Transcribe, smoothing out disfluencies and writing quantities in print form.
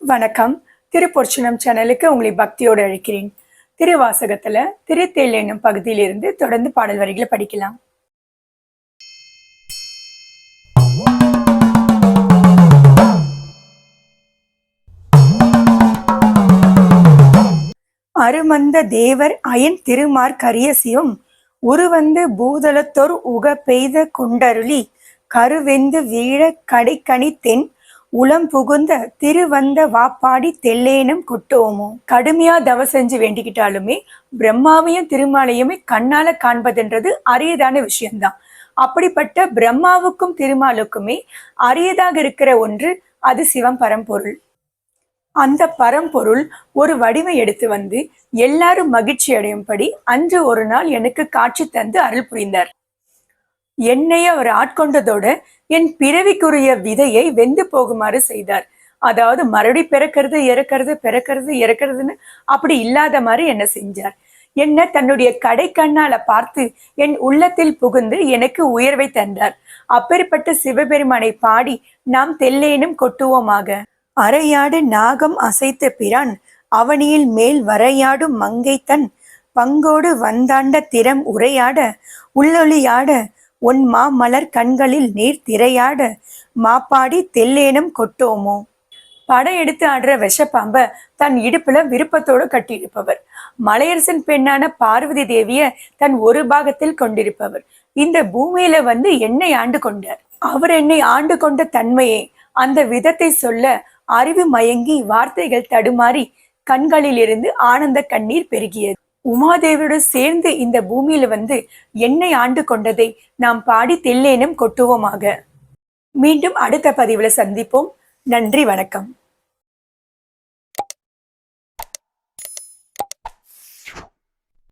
வணக்கம். திருப்பொற்சனம் சேனலுக்கு உங்களை பக்தியோடு அழைக்கிறேன். திருவாசகத்துல திருத்தேல் என்னும் பகுதியிலிருந்து தொடர்ந்து பாடல் வரிகளை படிக்கலாம். அருமந்த தேவர் அயன் திருமார் கரியசியும் உருவந்து பூதலத்தொர் உக பெய்த கொண்டருளி கருவெந்து வீழ கடைக்கணி தென் உளம் புகுந்த திருவந்த வாப்பாடி தெல்லேனும் கொட்டோமோ. கடுமையா தவ செஞ்சு வேண்டிக்கிட்டாலுமே பிரம்மாவையும் திருமாலையுமே கண்ணால காண்பதுன்றது அரியதான விஷயம்தான். அப்படிப்பட்ட பிரம்மாவுக்கும் திருமாலுக்குமே அரியதாக இருக்கிற ஒன்று அது சிவம் பரம்பொருள். அந்த பரம்பொருள் ஒரு வடிவை எடுத்து வந்து எல்லாரும் மகிழ்ச்சி அடையும்படி அன்று ஒரு நாள் எனக்கு காட்சி தந்து அருள் புரிந்தார். என்னை அவர் ஆட்கொண்டதோட என் பிறவிக்குரிய விதையை வெந்து போகுமாறு செய்தார். அதாவது மறுபடி பிறக்கிறது இறக்கிறதுன்னு அப்படி இல்லாத மாதிரி என்ன செஞ்சார். என்ன தன்னுடைய கடை கண்ணால பார்த்து என் உள்ளத்தில் புகுந்து எனக்கு உயர்வை தந்தார். அப்பேற்பட்ட சிவபெருமானை பாடி நாம் தெல்லேனும் கொட்டுவோமாக. அரையாடு நாகம் அசைத்த பிரான் அவனியில் மேல் வரையாடும் மங்கை தன் பங்கோடு வந்தாண்ட திறம் உரையாட உள்ளொளியாட உன் மா மலர் கண்களில் நீர் திரையாட மாப்பாடி தெல்லேனும் கொட்டோமோ. படம் எடுத்து ஆடுற விஷப்பாம்ப தன் இடுப்புல விருப்பத்தோடு கட்டியிருப்பவர். மலையரசன் பெண்ணான பார்வதி தேவிய தன் ஒரு பாகத்தில் கொண்டிருப்பவர். இந்த பூமியில வந்து என்னை ஆண்டு கொண்டார். அவர் என்னை ஆண்டு கொண்ட தன்மையே அந்த விதத்தை சொல்ல அறிவு மயங்கி வார்த்தைகள் தடுமாறி கண்களிலிருந்து ஆனந்த கண்ணீர் பெருகியது. உமாதேவியோடு சேர்ந்து இந்த பூமியில வந்து என்னை ஆண்டு கொண்டதை நாம் பாடி தெல்லேனும் கொட்டுவோமாக. மீண்டும் அடுத்த பதிவுல சந்திப்போம். நன்றி, வணக்கம்.